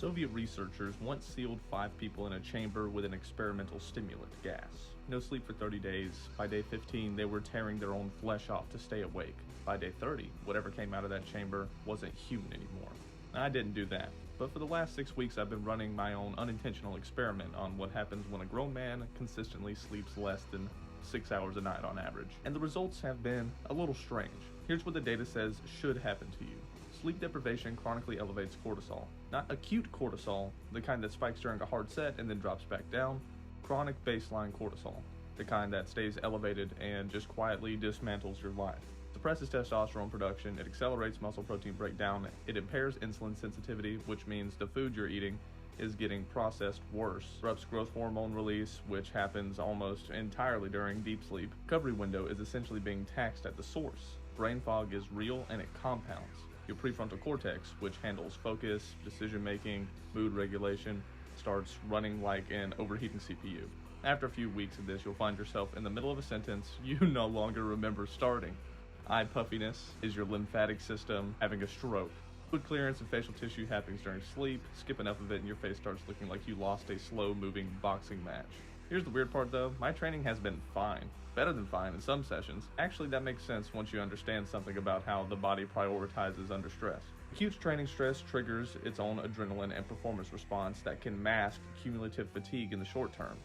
Soviet researchers once sealed 5 people in a chamber with an experimental stimulant gas. No sleep for 30 days. By day 15, they were tearing their own flesh off to stay awake. By day 30, whatever came out of that chamber wasn't human anymore. I didn't do that, but for the last 6 weeks I've been running my own unintentional experiment on what happens when a grown man consistently sleeps less than 6 hours a night on average. And the results have been a little strange. Here's what the data says should happen to you. Sleep deprivation chronically elevates cortisol. Not acute cortisol, the kind that spikes during a hard set and then drops back down. Chronic baseline cortisol, the kind that stays elevated and just quietly dismantles your life. Suppresses testosterone production, it accelerates muscle protein breakdown, it impairs insulin sensitivity, which means the food you're eating is getting processed worse, disrupts growth hormone release, which happens almost entirely during deep sleep. Recovery window is essentially being taxed at the source. Brain fog is real and it compounds. Your prefrontal cortex, which handles focus, decision making, mood regulation, starts running like an overheating CPU. After a few weeks of this, you'll find yourself in the middle of a sentence you no longer remember starting. Eye puffiness is your lymphatic system having a stroke. Fluid clearance and facial tissue happens during sleep. Skip enough of it and your face starts looking like you lost a slow-moving boxing match. Here's the weird part though, my training has been fine. Better than fine in some sessions. Actually, that makes sense once you understand something about how the body prioritizes under stress. Acute training stress triggers its own adrenaline and performance response that can mask cumulative fatigue in the short term.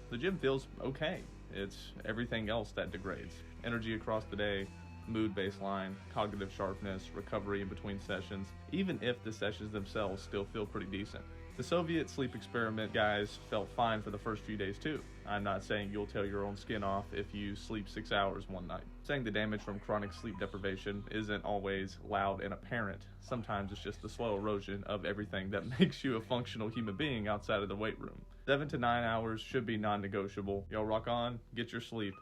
The gym feels okay. It's everything else that degrades. Energy across the day, mood baseline, cognitive sharpness, recovery in between sessions, even if the sessions themselves still feel pretty decent. The Soviet sleep experiment guys felt fine for the first few days too. I'm not saying you'll tear your own skin off if you sleep 6 hours one night. Saying the damage from chronic sleep deprivation isn't always loud and apparent. Sometimes it's just the slow erosion of everything that makes you a functional human being outside of the weight room. 7 to 9 hours should be non-negotiable. Y'all rock on, get your sleep.